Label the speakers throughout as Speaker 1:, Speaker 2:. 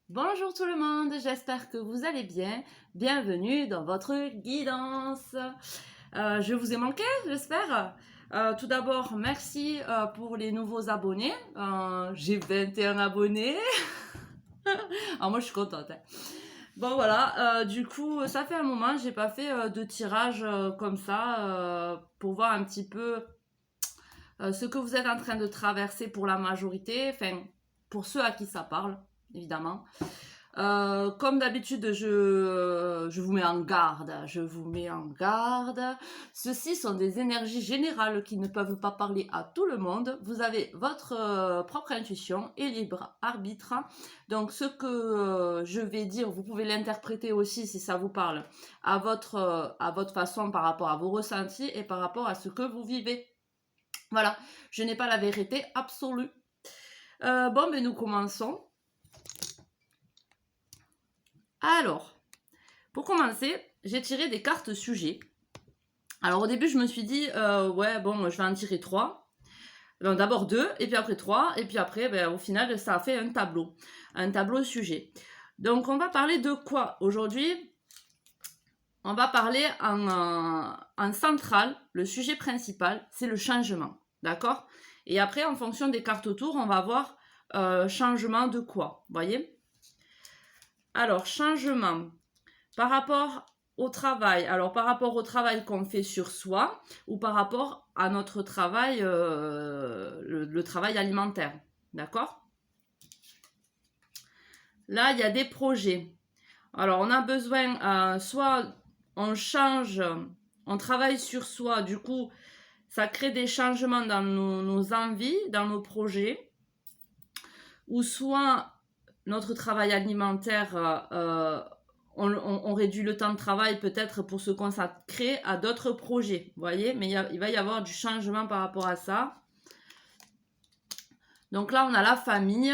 Speaker 1: Bonjour tout le monde, j'espère que vous allez bien. Bienvenue dans votre guidance. Je vous ai manqué, j'espère. Tout d'abord, merci pour les nouveaux abonnés. J'ai 21 abonnés. Alors moi, je suis contente, hein. Bon voilà, du coup, ça fait un moment, j'ai pas fait de tirage comme ça pour voir un petit peu ce que vous êtes en train de traverser pour la majorité, enfin pour ceux à qui ça parle, évidemment. Comme d'habitude, je vous mets en garde. Je vous mets en garde. Ceux-ci sont des énergies générales qui ne peuvent pas parler à tout le monde. Vous avez votre propre intuition et libre arbitre. Donc, ce que je vais dire, vous pouvez l'interpréter aussi si ça vous parle à votre façon par rapport à vos ressentis et par rapport à ce que vous vivez. Voilà, je n'ai pas la vérité absolue. Bon, mais nous commençons. Alors, pour commencer, j'ai tiré des cartes sujets. Alors au début, je me suis dit, ouais, bon, je vais en tirer 3. D'abord 2, et puis après 3, et puis après, au final, ça a fait un tableau sujet. Donc on va parler de quoi aujourd'hui? On va parler en central, le sujet principal, c'est le changement, d'accord? Et après, en fonction des cartes autour, on va voir changement de quoi, voyez? Alors, changement par rapport au travail. Alors, par rapport au travail qu'on fait sur soi ou par rapport à notre travail, le travail alimentaire. D'accord? Là, il y a des projets. Alors, on a besoin, soit on change, on travaille sur soi, du coup, ça crée des changements dans nos envies, dans nos projets, ou soit notre travail alimentaire, on réduit le temps de travail peut-être pour se consacrer à d'autres projets, vous voyez, mais il va y avoir du changement par rapport à ça. Donc là, on a la famille.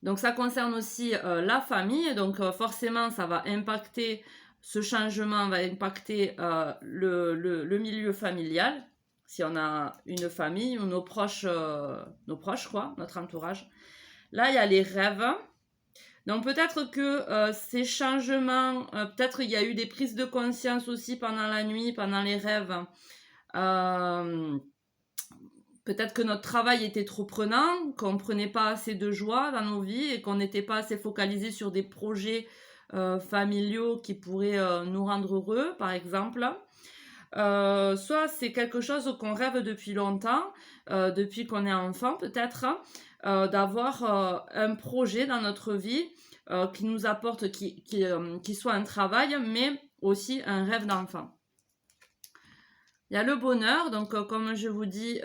Speaker 1: Donc ça concerne aussi la famille. Donc forcément, ça va impacter, ce changement va impacter le milieu familial. Si on a une famille ou nos proches quoi, notre entourage. Là, il y a les rêves. Donc peut-être que ces changements, peut-être il y a eu des prises de conscience aussi pendant la nuit, pendant les rêves. Peut-être que notre travail était trop prenant, qu'on ne prenait pas assez de joie dans nos vies et qu'on n'était pas assez focalisé sur des projets familiaux qui pourraient nous rendre heureux, par exemple. Soit c'est quelque chose qu'on rêve depuis longtemps, depuis qu'on est enfant peut-être, d'avoir un projet dans notre vie qui nous apporte, qui soit un travail, mais aussi un rêve d'enfant. Il y a le bonheur, donc comme je vous dis,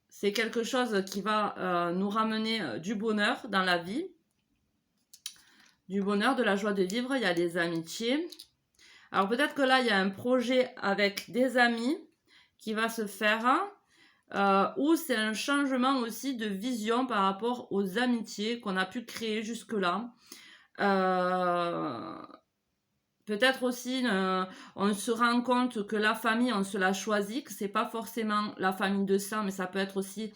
Speaker 1: c'est quelque chose qui va nous ramener du bonheur dans la vie, du bonheur, de la joie de vivre. Il y a les amitiés. Alors peut-être que là, il y a un projet avec des amis qui va se faire, ou c'est un changement aussi de vision par rapport aux amitiés qu'on a pu créer jusque-là. Peut-être aussi, on se rend compte que la famille, on se l'a choisie, que c'est pas forcément la famille de sang, mais ça peut être aussi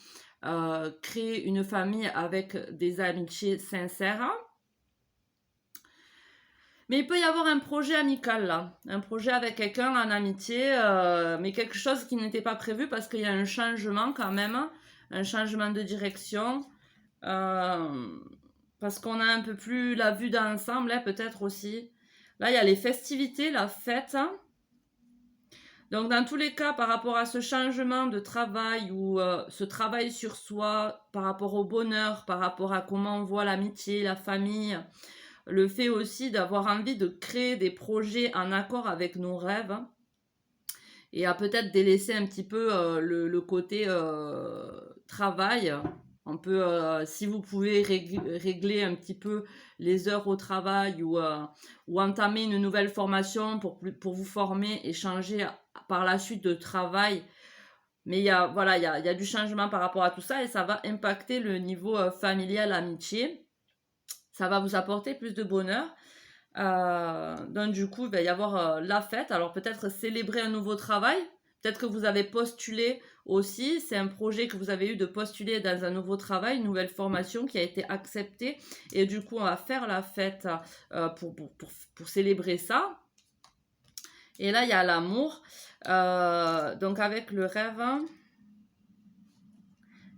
Speaker 1: créer une famille avec des amitiés sincères. Mais il peut y avoir un projet amical là, un projet avec quelqu'un en amitié, mais quelque chose qui n'était pas prévu parce qu'il y a un changement quand même, un changement de direction, parce qu'on a un peu plus la vue d'ensemble, peut-être aussi. Là, il y a les festivités, la fête. Donc, dans tous les cas, par rapport à ce changement de travail ou ce travail sur soi, par rapport au bonheur, par rapport à comment on voit l'amitié, la famille, le fait aussi d'avoir envie de créer des projets en accord avec nos rêves et à peut-être délaisser un petit peu le côté travail. On peut, si vous pouvez régler un petit peu les heures au travail ou entamer une nouvelle formation pour vous former et changer par la suite de travail. Mais il y a du changement par rapport à tout ça et ça va impacter le niveau familial, amitié. Ça va vous apporter plus de bonheur. Donc du coup, il va y avoir la fête. Alors peut-être célébrer un nouveau travail. Peut-être que vous avez postulé aussi, c'est un projet que vous avez eu de postuler dans un nouveau travail, une nouvelle formation qui a été acceptée. Et du coup, on va faire la fête pour célébrer ça. Et là, il y a l'amour. Donc, avec le rêve,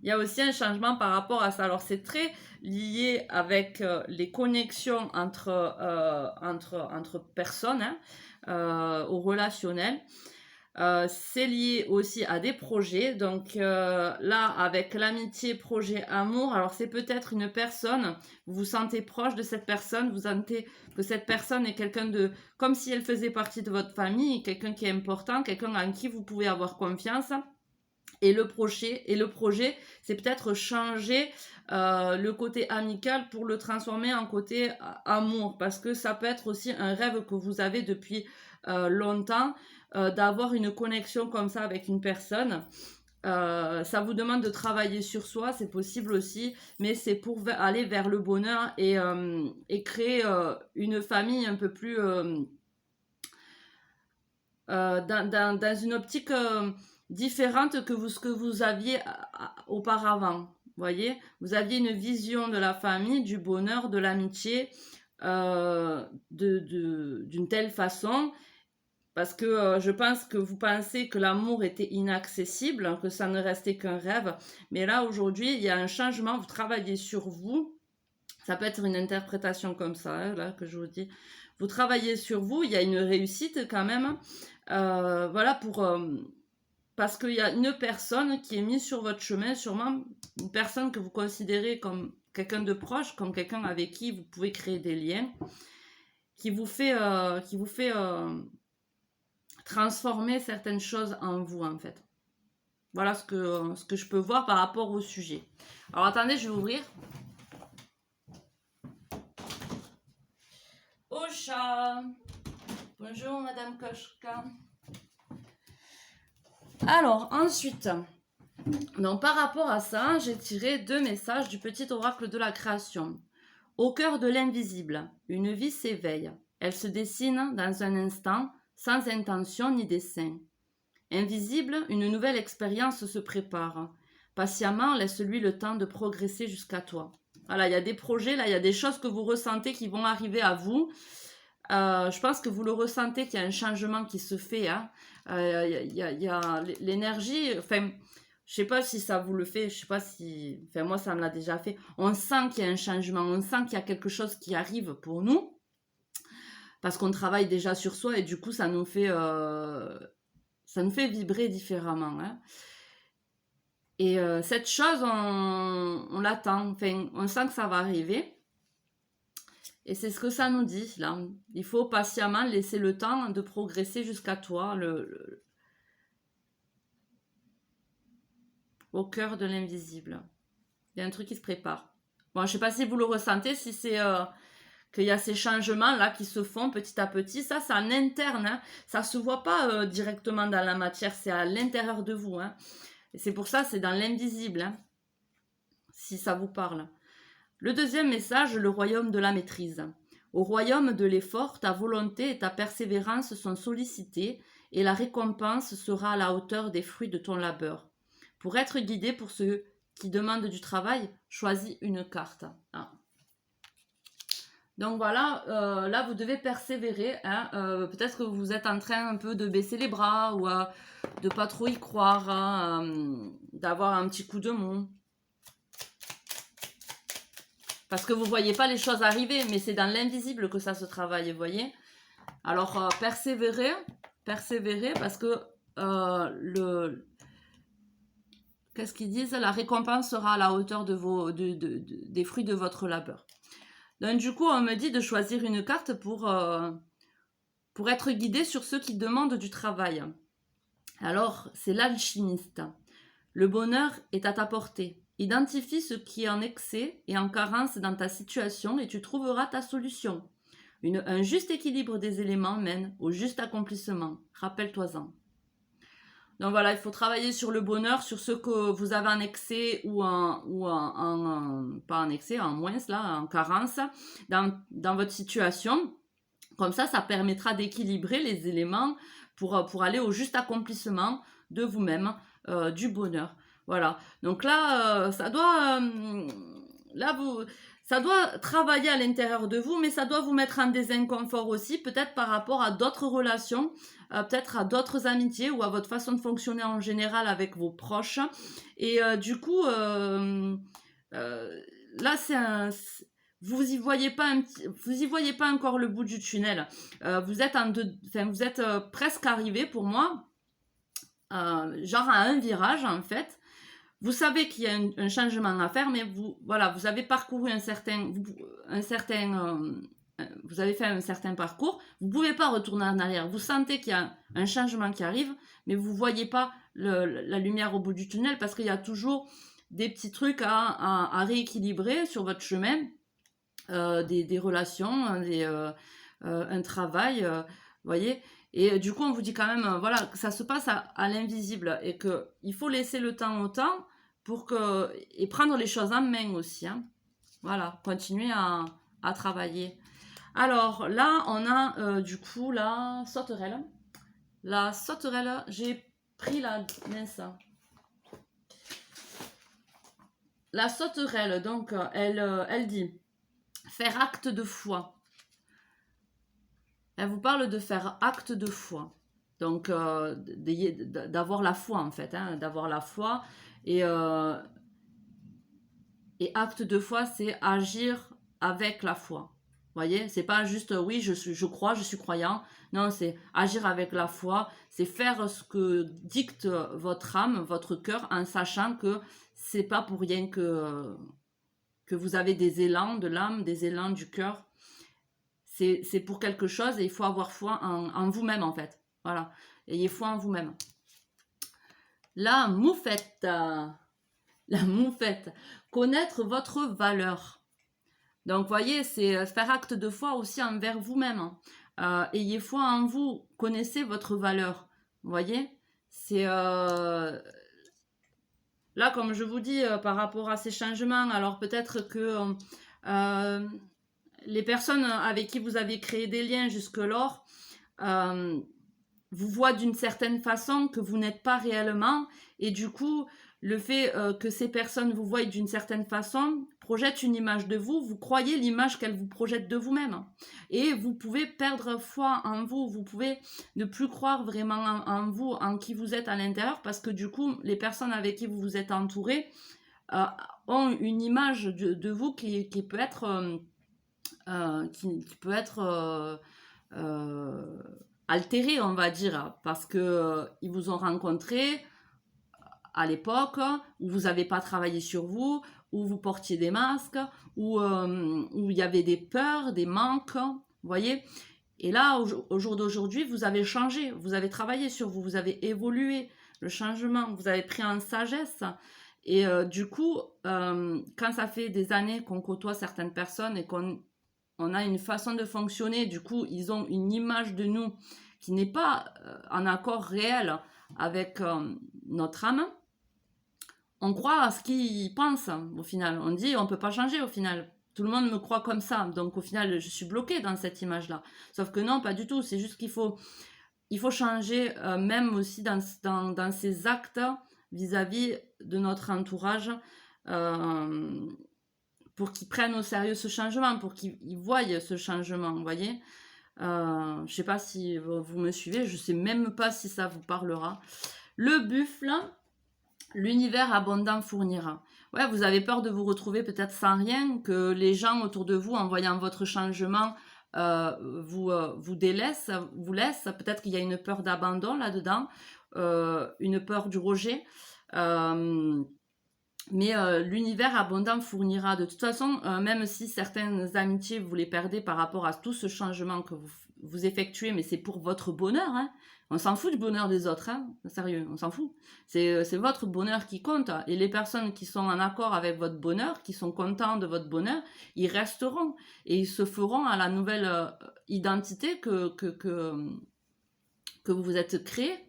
Speaker 1: il y a aussi un changement par rapport à ça. Alors, c'est très lié avec les connexions entre personnes, au relationnel. C'est lié aussi à des projets. Donc là, avec l'amitié, projet, amour, alors c'est peut-être une personne, vous vous sentez proche de cette personne, vous sentez que cette personne est quelqu'un de, comme si elle faisait partie de votre famille, quelqu'un qui est important, quelqu'un en qui vous pouvez avoir confiance. Et le projet, c'est peut-être changer le côté amical pour le transformer en côté amour, parce que ça peut être aussi un rêve que vous avez depuis longtemps, d'avoir une connexion comme ça avec une personne. Ça vous demande de travailler sur soi, c'est possible aussi, mais c'est pour aller vers le bonheur et créer une famille un peu plus dans une optique différente que ce que vous aviez auparavant. Voyez, vous aviez une vision de la famille, du bonheur, de l'amitié, d'une telle façon, parce que je pense que vous pensez que l'amour était inaccessible, que ça ne restait qu'un rêve, mais là aujourd'hui il y a un changement, vous travaillez sur vous, ça peut être une interprétation comme ça, hein, là que je vous dis, vous travaillez sur vous, il y a une réussite quand même, voilà, parce qu'il y a une personne qui est mise sur votre chemin, sûrement une personne que vous considérez comme quelqu'un de proche, comme quelqu'un avec qui vous pouvez créer des liens, qui vous fait transformer certaines choses en vous, en fait. Voilà ce que je peux voir par rapport au sujet. Alors attendez, je vais ouvrir. Au chat. Bonjour Madame Kochka. Alors ensuite, donc par rapport à ça, j'ai tiré 2 messages du petit oracle de la création. Au cœur de l'invisible, une vie s'éveille. Elle se dessine dans un instant, sans intention ni dessein. Invisible, une nouvelle expérience se prépare. Patiemment, laisse-lui le temps de progresser jusqu'à toi. Voilà, il y a des projets, là, il y a des choses que vous ressentez qui vont arriver à vous. Je pense que vous le ressentez qu'il y a un changement qui se fait. Hein. Il y a l'énergie, enfin, je sais pas si ça vous le fait, je sais pas si, enfin moi ça me l'a déjà fait. On sent qu'il y a un changement, on sent qu'il y a quelque chose qui arrive pour nous, parce qu'on travaille déjà sur soi et du coup ça nous fait vibrer différemment. Hein. Et cette chose, on l'attend, enfin, on sent que ça va arriver. Et c'est ce que ça nous dit là. Il faut patiemment laisser le temps de progresser jusqu'à toi, au cœur de l'invisible. Il y a un truc qui se prépare. Bon, je ne sais pas si vous le ressentez, si c'est qu'il y a ces changements là qui se font petit à petit. Ça, c'est en interne. Hein. Ça ne se voit pas directement dans la matière, c'est à l'intérieur de vous. Hein. Et c'est pour ça, c'est dans l'invisible. Hein, si ça vous parle. Le deuxième message, le royaume de la maîtrise. Au royaume de l'effort, ta volonté et ta persévérance sont sollicitées et la récompense sera à la hauteur des fruits de ton labeur. Pour être guidé pour ceux qui demandent du travail, choisis une carte. Ah. Donc voilà, là vous devez persévérer. Hein, peut-être que vous êtes en train un peu de baisser les bras ou de pas trop y croire, hein, d'avoir un petit coup de mou. Parce que vous ne voyez pas les choses arriver, mais c'est dans l'invisible que ça se travaille, vous voyez. Alors, persévérez, parce que qu'est-ce qu'ils disent? La récompense sera à la hauteur des fruits de votre labeur. Donc, du coup, on me dit de choisir une carte pour être guidé sur ceux qui demandent du travail. Alors, c'est l'alchimiste. Le bonheur est à ta portée. Identifie ce qui est en excès et en carence dans ta situation et tu trouveras ta solution. Un juste équilibre des éléments mène au juste accomplissement. Rappelle-toi-en. Donc voilà, il faut travailler sur le bonheur, sur ce que vous avez en excès ou pas en excès, en moins, là, en carence dans votre situation. Comme ça permettra d'équilibrer les éléments pour aller au juste accomplissement de vous-même. du bonheur. Voilà. Donc là, ça doit travailler à l'intérieur de vous, mais ça doit vous mettre en désinconfort aussi, peut-être par rapport à d'autres relations, peut-être à d'autres amitiés ou à votre façon de fonctionner en général avec vos proches. Et du coup, là, vous y voyez pas vous y voyez pas encore le bout du tunnel. Vous êtes vous êtes presque arrivé pour moi, genre à un virage en fait. Vous savez qu'il y a un changement à faire, mais voilà, vous avez parcouru vous avez fait un certain parcours. Vous ne pouvez pas retourner en arrière. Vous sentez qu'il y a un changement qui arrive, mais vous ne voyez pas la lumière au bout du tunnel parce qu'il y a toujours des petits trucs à rééquilibrer sur votre chemin, des relations, un travail, voyez. Et du coup, on vous dit quand même, voilà, que ça se passe à l'invisible et qu'il faut laisser le temps au temps et prendre les choses en main aussi. Hein. Voilà, continuer à travailler. Alors là, on a du coup la sauterelle. La sauterelle, j'ai pris la sauterelle, donc elle dit faire acte de foi. Elle vous parle de faire acte de foi. Donc d'avoir la foi en fait, hein, d'avoir la foi. Et acte de foi, c'est agir avec la foi. Vous voyez, c'est pas juste oui, je crois, je suis croyant. Non, c'est agir avec la foi, c'est faire ce que dicte votre âme, votre cœur, en sachant que c'est pas pour rien que vous avez des élans de l'âme, des élans du cœur. C'est pour quelque chose et il faut avoir foi en vous-même en fait. Voilà, ayez foi en vous-même. La moufette. La moufette. Connaître votre valeur. Donc, voyez, c'est faire acte de foi aussi envers vous-même. Ayez foi en vous. Connaissez votre valeur. Vous voyez, c'est là, comme je vous dis, par rapport à ces changements, alors peut-être que les personnes avec qui vous avez créé des liens jusque-lors vous voient d'une certaine façon que vous n'êtes pas réellement. Et du coup, le fait que ces personnes vous voient d'une certaine façon projette une image de vous, vous croyez l'image qu'elles vous projettent de vous-même. Et vous pouvez perdre foi en vous, vous pouvez ne plus croire vraiment en vous, en qui vous êtes à l'intérieur, parce que du coup, les personnes avec qui vous vous êtes entouré ont une image de vous qui peut être... qui peut être altérée, on va dire, parce que ils vous ont rencontré à l'époque où vous n'avez pas travaillé sur vous, où vous portiez des masques, où il y avait des peurs, des manques, vous voyez. Et là, au jour d'aujourd'hui, vous avez changé, vous avez travaillé sur vous, vous avez évolué, le changement, vous avez pris en sagesse. Et du coup, quand ça fait des années qu'on côtoie certaines personnes et qu'on a une façon de fonctionner, du coup, ils ont une image de nous qui n'est pas en accord réel avec notre âme, on croit à ce qu'ils pensent au final. On dit on peut pas changer au final. Tout le monde me croit comme ça, donc au final je suis bloquée dans cette image-là. Sauf que non, pas du tout. C'est juste qu'il faut changer même aussi dans ses actes vis-à-vis de notre entourage pour qu'ils prennent au sérieux ce changement, pour qu'ils voient ce changement, vous voyez. Je sais pas si vous me suivez, je sais même pas si ça vous parlera. Le buffle, l'univers abondant fournira. Ouais, vous avez peur de vous retrouver peut-être sans rien, que les gens autour de vous, en voyant votre changement, vous délaissent, vous laissent. Peut-être qu'il y a une peur d'abandon là-dedans, une peur du rejet. Mais l'univers abondant fournira. De toute façon, même si certaines amitiés, vous les perdez par rapport à tout ce changement que vous effectuez, mais c'est pour votre bonheur. Hein. On s'en fout du bonheur des autres. Hein. Sérieux, on s'en fout. C'est votre bonheur qui compte. Et les personnes qui sont en accord avec votre bonheur, qui sont contents de votre bonheur, ils resteront. Et ils se feront à la nouvelle identité que vous vous êtes créée.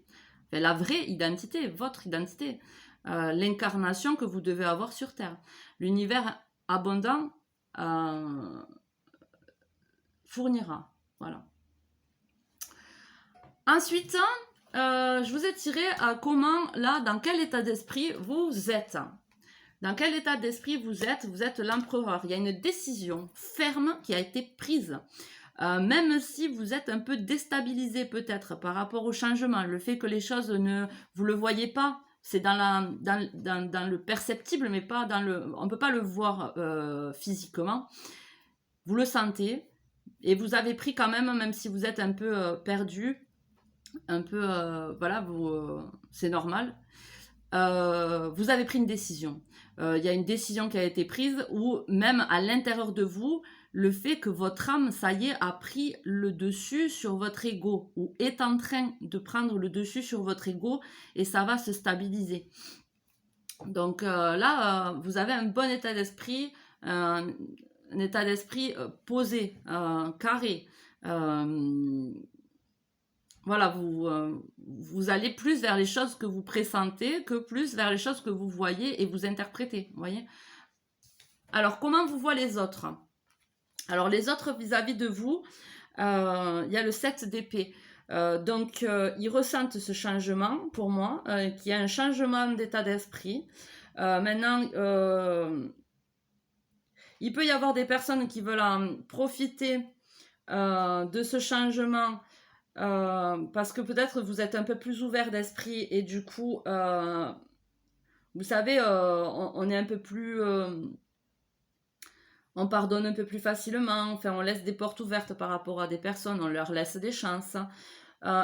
Speaker 1: Enfin, la vraie identité, votre identité. L'incarnation que vous devez avoir sur Terre. L'univers abondant fournira. Voilà. Ensuite, je vous ai tiré à comment, là, dans quel état d'esprit vous êtes. Dans quel état d'esprit vous êtes? Vous êtes l'empereur. Il y a une décision ferme qui a été prise. Même si vous êtes un peu déstabilisé peut-être par rapport au changement, le fait que les choses ne vous le voyez pas, c'est dans le perceptible, mais pas dans le, on peut pas le voir physiquement. Vous le sentez et vous avez pris quand même si vous êtes un peu perdu, un peu, voilà, c'est normal. Vous avez pris une décision. Il y a une décision qui a été prise ou même à l'intérieur de vous, le fait que votre âme, ça y est, a pris le dessus sur votre ego ou est en train de prendre le dessus sur votre ego et ça va se stabiliser. Donc là, vous avez un bon état d'esprit, un état d'esprit posé, carré. Voilà, vous allez plus vers les choses que vous pressentez que plus vers les choses que vous voyez et vous interprétez. Vous voyez? Alors, comment vous voient les autres? Alors, les autres vis-à-vis de vous, il y a le 7 d'épée. Donc, ils ressentent ce changement, pour moi, qui est un changement d'état d'esprit. Maintenant, il peut y avoir des personnes qui veulent en profiter de ce changement parce que peut-être vous êtes un peu plus ouvert d'esprit et du coup, vous savez, on est un peu plus... on pardonne un peu plus facilement, enfin on laisse des portes ouvertes par rapport à des personnes, on leur laisse des chances.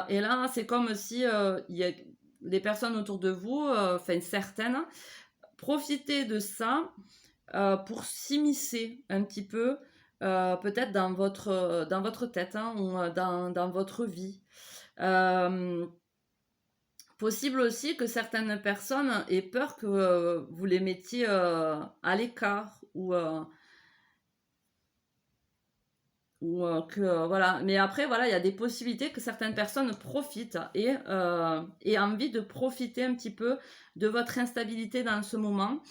Speaker 1: Et là, c'est comme si il y a des personnes autour de vous, enfin certaines, profitez de ça pour s'immiscer un petit peu, peut-être dans votre tête hein, ou dans votre vie. Possible aussi que certaines personnes aient peur que vous les mettiez à l'écart ou que voilà. Mais après voilà, il y a des possibilités que certaines personnes profitent et aient envie de profiter un petit peu de votre instabilité dans ce moment.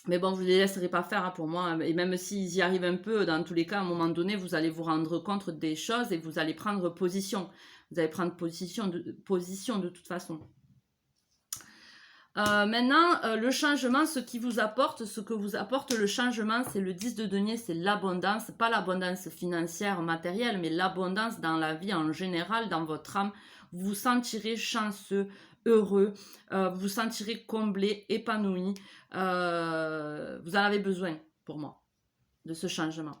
Speaker 1: Mais bon, vous ne les laisserez pas faire hein, pour moi. Et même s'ils y arrivent un peu, dans tous les cas, à un moment donné, vous allez vous rendre compte des choses et vous allez prendre position. Vous allez prendre position de toute façon. Maintenant, le changement, ce que vous apporte le changement, c'est le 10 de denier, c'est l'abondance. Pas l'abondance financière, matérielle, mais l'abondance dans la vie en général, dans votre âme. Vous vous sentirez chanceux, heureux, vous vous sentirez comblé, épanoui. Vous en avez besoin, pour moi, de ce changement.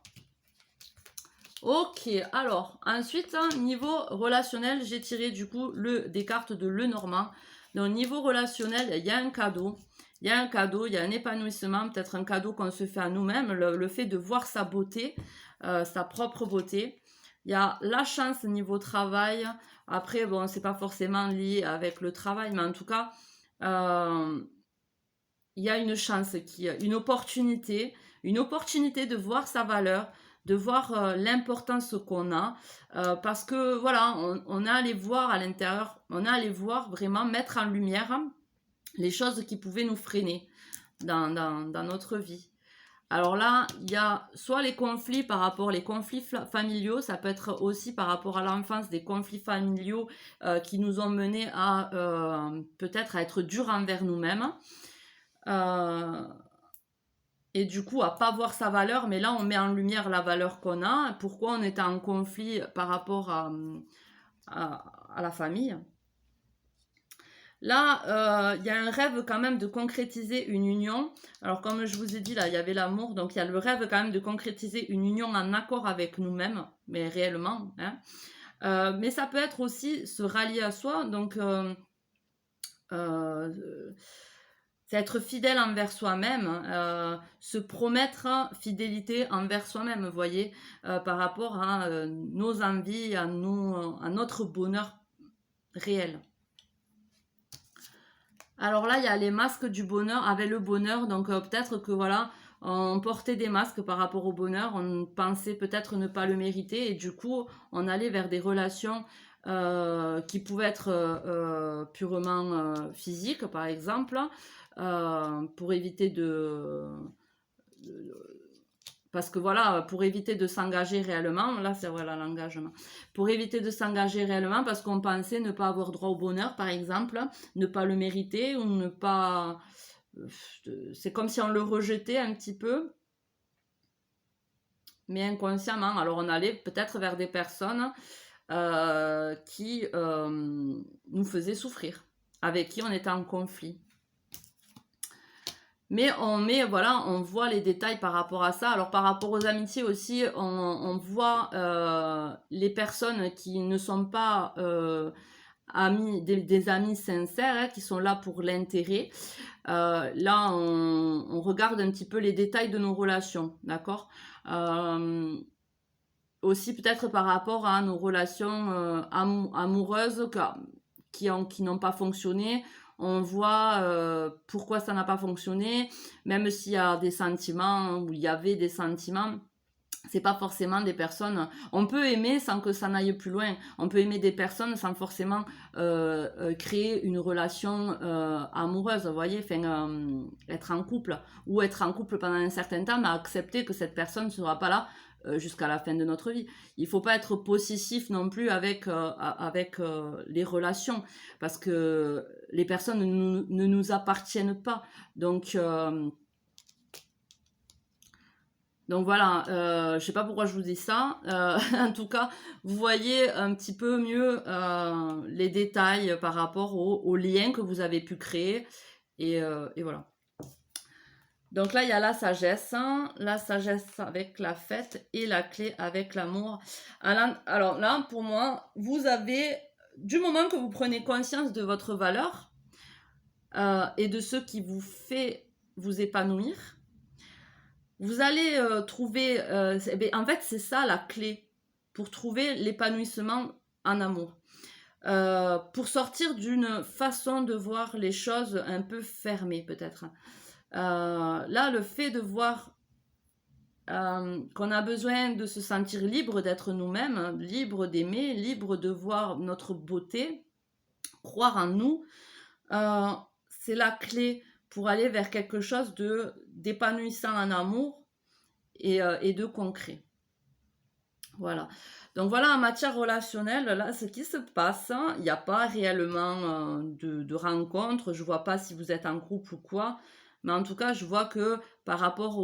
Speaker 1: Ok, alors, ensuite, niveau relationnel, j'ai tiré du coup des cartes de Lenormand. Donc, niveau relationnel, il y a un cadeau. Il y a un cadeau, il y a un épanouissement, peut-être un cadeau qu'on se fait à nous-mêmes, le fait de voir sa beauté, sa propre beauté. Il y a la chance niveau travail. Après, bon, c'est pas forcément lié avec le travail, mais en tout cas, il y a une chance, une opportunité de voir sa valeur, de voir l'importance qu'on a, parce que voilà, on a à les voir à l'intérieur, on a à les voir vraiment mettre en lumière les choses qui pouvaient nous freiner dans notre vie. Alors là, il y a soit les conflits par rapport aux conflits familiaux, ça peut être aussi par rapport à l'enfance des conflits familiaux qui nous ont menés à peut-être à être durs envers nous-mêmes. Et du coup à pas voir sa valeur, mais là on met en lumière la valeur qu'on a, pourquoi on est en conflit par rapport à la famille. Là, il y a un rêve quand même de concrétiser une union. Alors comme je vous ai dit, là, il y avait l'amour, donc il y a le rêve quand même de concrétiser une union en accord avec nous-mêmes, mais réellement. Hein. Mais ça peut être aussi se rallier à soi, donc c'est être fidèle envers soi-même, se promettre fidélité envers soi-même, vous voyez, par rapport à nos envies, à notre bonheur réel. Alors là, il y a les masques du bonheur avec le bonheur. Donc peut-être que voilà, on portait des masques par rapport au bonheur. On pensait peut-être ne pas le mériter. Et du coup, on allait vers des relations qui pouvaient être purement physiques, par exemple, pour éviter parce que voilà, pour éviter de s'engager réellement, là c'est voilà l'engagement, pour éviter de s'engager réellement parce qu'on pensait ne pas avoir droit au bonheur par exemple, ne pas le mériter ou ne pas... C'est comme si on le rejetait un petit peu, mais inconsciemment. Alors on allait peut-être vers des personnes qui nous faisaient souffrir, avec qui on était en conflit. Mais voilà, on voit les détails par rapport à ça. Alors par rapport aux amitiés aussi, on voit les personnes qui ne sont pas amis, des amis sincères, hein, qui sont là pour l'intérêt. Là, on regarde un petit peu les détails de nos relations, d'accord. Aussi peut-être par rapport à nos relations amoureuses qui n'ont pas fonctionné. On voit pourquoi ça n'a pas fonctionné, même s'il y a des sentiments, ou il y avait des sentiments, c'est pas forcément des personnes. On peut aimer sans que ça n'aille plus loin. On peut aimer des personnes sans forcément créer une relation amoureuse, vous voyez, enfin, être en couple, ou être en couple pendant un certain temps, mais accepter que cette personne ne sera pas là jusqu'à la fin de notre vie. Il faut pas être possessif non plus avec les relations, parce que les personnes ne nous appartiennent pas. Donc voilà, je sais pas pourquoi je vous dis ça. En tout cas, vous voyez un petit peu mieux les détails par rapport aux liens que vous avez pu créer. Et voilà. Donc là, il y a la sagesse, hein, la sagesse avec la fête et la clé avec l'amour. Alors là, pour moi, vous avez, du moment que vous prenez conscience de votre valeur et de ce qui vous fait vous épanouir, vous allez trouver, en fait c'est ça la clé pour trouver l'épanouissement en amour. Pour sortir d'une façon de voir les choses un peu fermée peut-être. Là, le fait de voir qu'on a besoin de se sentir libre d'être nous-mêmes, libre d'aimer, libre de voir notre beauté, croire en nous, c'est la clé pour aller vers quelque chose d'épanouissant en amour et de concret. Voilà. Donc voilà, en matière relationnelle, là, ce qui se passe, il n'y a pas réellement de rencontre. Je ne vois pas si vous êtes en groupe ou quoi. Mais en tout cas, je vois que par rapport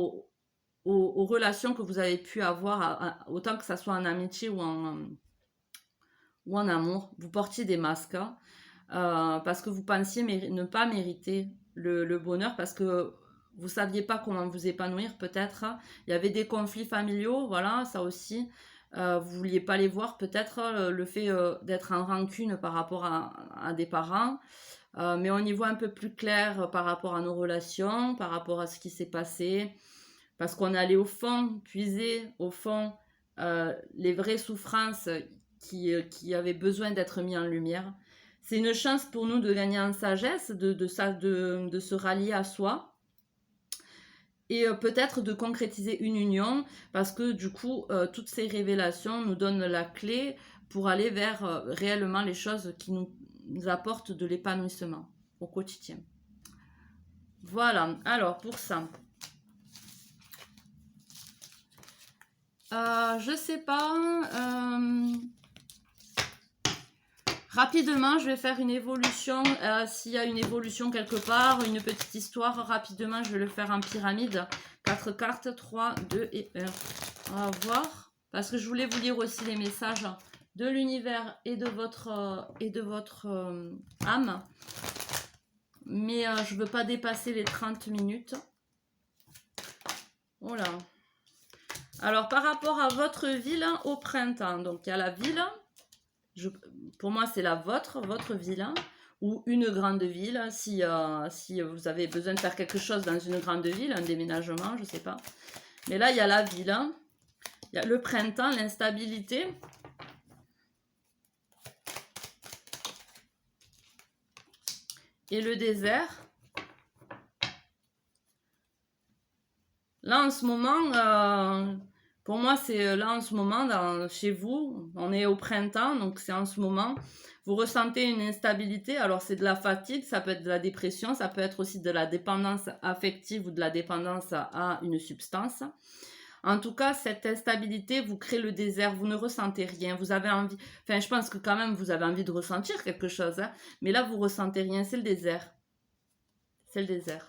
Speaker 1: aux relations que vous avez pu avoir, autant que ça soit en amitié ou en amour, vous portiez des masques. Parce que vous pensiez ne pas mériter le bonheur, parce que vous saviez pas comment vous épanouir peut-être. Il y avait des conflits familiaux, voilà, ça aussi. Vous vouliez pas les voir peut-être, le fait d'être en rancune par rapport à des parents. Mais on y voit un peu plus clair par rapport à nos relations, par rapport à ce qui s'est passé. Parce qu'on est allé au fond, puiser au fond les vraies souffrances qui avaient besoin d'être mis en lumière. C'est une chance pour nous de gagner en sagesse, de se rallier à soi et peut-être de concrétiser une union parce que du coup, toutes ces révélations nous donnent la clé pour aller vers réellement les choses qui nous apportent de l'épanouissement au quotidien. Voilà, alors pour ça, je sais pas... Rapidement, je vais faire une évolution. S'il y a une évolution quelque part, une petite histoire, rapidement, je vais le faire en pyramide. 4 cartes, 3, 2 et 1. On va voir. Parce que je voulais vous lire aussi les messages de l'univers et de votre âme. Mais je ne veux pas dépasser les 30 minutes. Voilà. Alors, par rapport à votre ville au printemps. Donc, il y a la ville... pour moi, c'est votre ville, hein, ou une grande ville, si vous avez besoin de faire quelque chose dans une grande ville, un déménagement, je ne sais pas. Mais là, il y a la ville, hein. Il y a le printemps, l'instabilité. Et le désert. Là, en ce moment... pour moi, c'est là en ce moment, chez vous, on est au printemps, donc c'est en ce moment, vous ressentez une instabilité, alors c'est de la fatigue, ça peut être de la dépression, ça peut être aussi de la dépendance affective ou de la dépendance à une substance. En tout cas, cette instabilité vous crée le désert, vous ne ressentez rien, vous avez envie, enfin je pense que quand même vous avez envie de ressentir quelque chose, hein, mais là vous ressentez rien, c'est le désert. C'est le désert.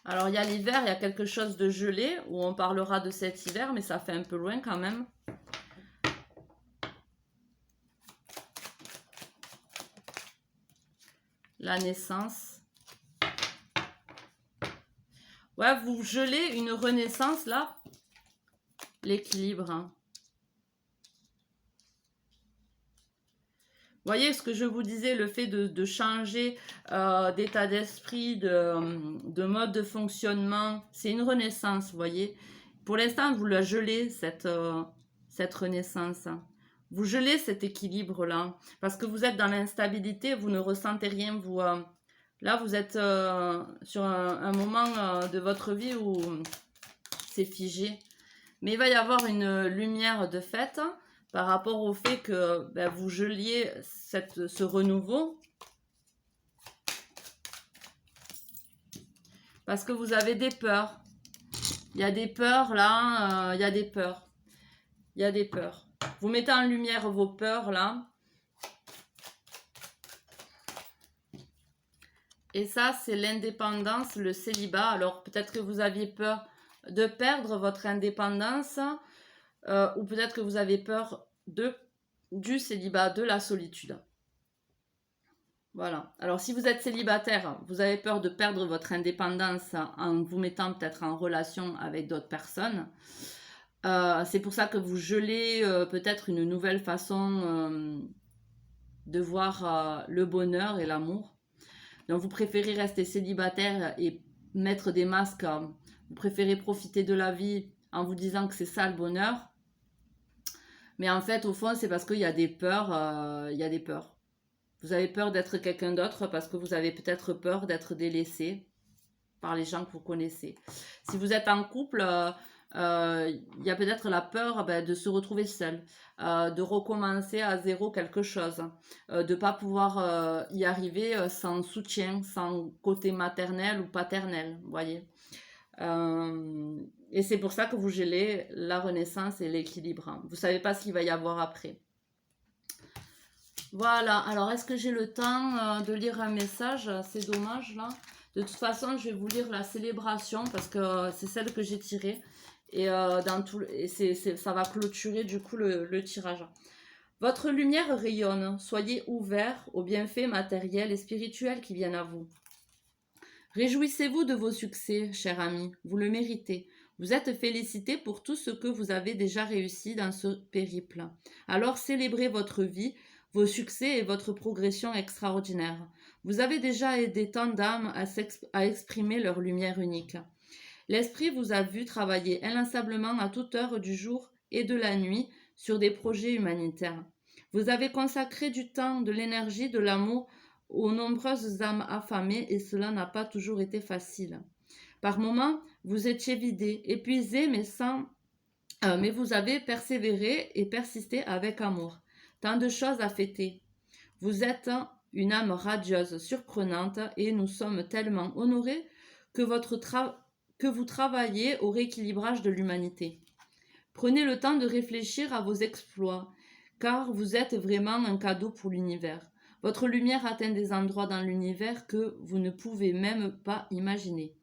Speaker 1: Alors il y a l'hiver, il y a quelque chose de gelé, où on parlera de cet hiver, mais ça fait un peu loin quand même. La naissance. Ouais, vous gelez une renaissance là. L'équilibre. Hein. Vous voyez ce que je vous disais, le fait de changer d'état d'esprit, de mode de fonctionnement, c'est une renaissance, vous voyez. Pour l'instant, vous la gelez, cette renaissance. Vous gelez cet équilibre-là, parce que vous êtes dans l'instabilité, vous ne ressentez rien. Là, vous êtes sur un moment de votre vie où c'est figé. Mais il va y avoir une lumière de fait par rapport au fait que vous geliez ce renouveau. Parce que vous avez des peurs. Il y a des peurs là, il y a des peurs. Il y a des peurs. Vous mettez en lumière vos peurs là. Et ça, c'est l'indépendance, le célibat. Alors peut-être que vous aviez peur de perdre votre indépendance. Ou peut-être que vous avez peur du célibat, de la solitude. Voilà. Alors si vous êtes célibataire, vous avez peur de perdre votre indépendance en vous mettant peut-être en relation avec d'autres personnes. C'est pour ça que vous gelez peut-être une nouvelle façon de voir le bonheur et l'amour. Donc vous préférez rester célibataire et mettre des masques. Vous préférez profiter de la vie en vous disant que c'est ça le bonheur. Mais en fait, au fond, c'est parce qu'il y a des peurs. Il y a des peurs. Vous avez peur d'être quelqu'un d'autre parce que vous avez peut-être peur d'être délaissé par les gens que vous connaissez. Si vous êtes en couple, il y a peut-être la peur de se retrouver seul, de recommencer à zéro quelque chose, de ne pas pouvoir y arriver sans soutien, sans côté maternel ou paternel, vous voyez. Et c'est pour ça que vous gelez la renaissance et l'équilibre. Vous ne savez pas ce qu'il va y avoir après. Voilà, alors est-ce que j'ai le temps de lire un message? C'est dommage là. De toute façon, je vais vous lire la célébration parce que c'est celle que j'ai tirée. Et, ça va clôturer du coup le tirage. Votre lumière rayonne. Soyez ouverts aux bienfaits matériels et spirituels qui viennent à vous. Réjouissez-vous de vos succès, cher ami, vous le méritez. Vous êtes félicité pour tout ce que vous avez déjà réussi dans ce périple. Alors célébrez votre vie, vos succès et votre progression extraordinaire. Vous avez déjà aidé tant d'âmes à exprimer leur lumière unique. L'Esprit vous a vu travailler inlassablement à toute heure du jour et de la nuit sur des projets humanitaires. Vous avez consacré du temps, de l'énergie, de l'amour aux nombreuses âmes affamées et cela n'a pas toujours été facile. Par moments, vous étiez vidé, épuisé, mais vous avez persévéré et persisté avec amour. Tant de choses à fêter. Vous êtes une âme radieuse, surprenante et nous sommes tellement honorés que vous travaillez au rééquilibrage de l'humanité. Prenez le temps de réfléchir à vos exploits, car vous êtes vraiment un cadeau pour l'univers. Votre lumière atteint des endroits dans l'univers que vous ne pouvez même pas imaginer.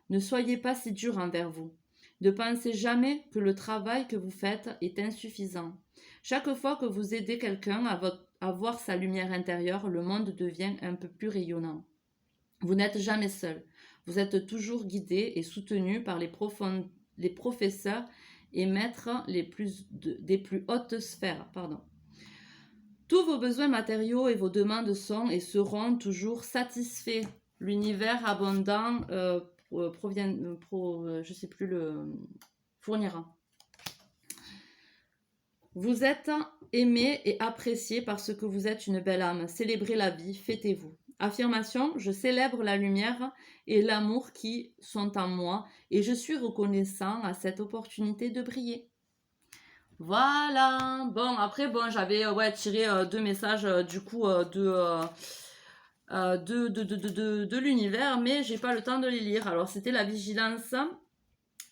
Speaker 1: Ne soyez pas si dur envers vous. Ne pensez jamais que le travail que vous faites est insuffisant. Chaque fois que vous aidez quelqu'un à voir sa lumière intérieure, le monde devient un peu plus rayonnant. Vous n'êtes jamais seul. Vous êtes toujours guidé et soutenu par les professeurs et maîtres des plus hautes sphères. Tous vos besoins matériaux et vos demandes sont et seront toujours satisfaits. L'univers abondant fournira. Vous êtes aimé et apprécié parce que vous êtes une belle âme. Célébrez la vie, fêtez-vous. Affirmation, je célèbre la lumière et l'amour qui sont en moi et je suis reconnaissant à cette opportunité de briller. Voilà. Bon, après, j'avais tiré deux messages de l'univers, mais j'ai pas le temps de les lire. Alors, c'était la vigilance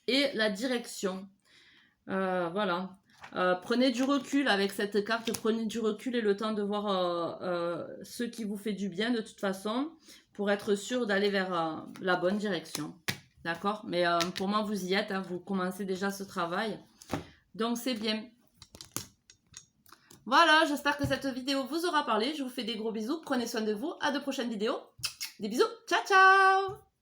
Speaker 1: et la direction. Voilà. Prenez du recul avec cette carte, prenez du recul et le temps de voir ce qui vous fait du bien de toute façon pour être sûr d'aller vers la bonne direction. D'accord? Mais pour moi, vous y êtes, hein, vous commencez déjà ce travail. Donc, c'est bien. Voilà, j'espère que cette vidéo vous aura parlé. Je vous fais des gros bisous. Prenez soin de vous. À de prochaines vidéos. Des bisous. Ciao, ciao!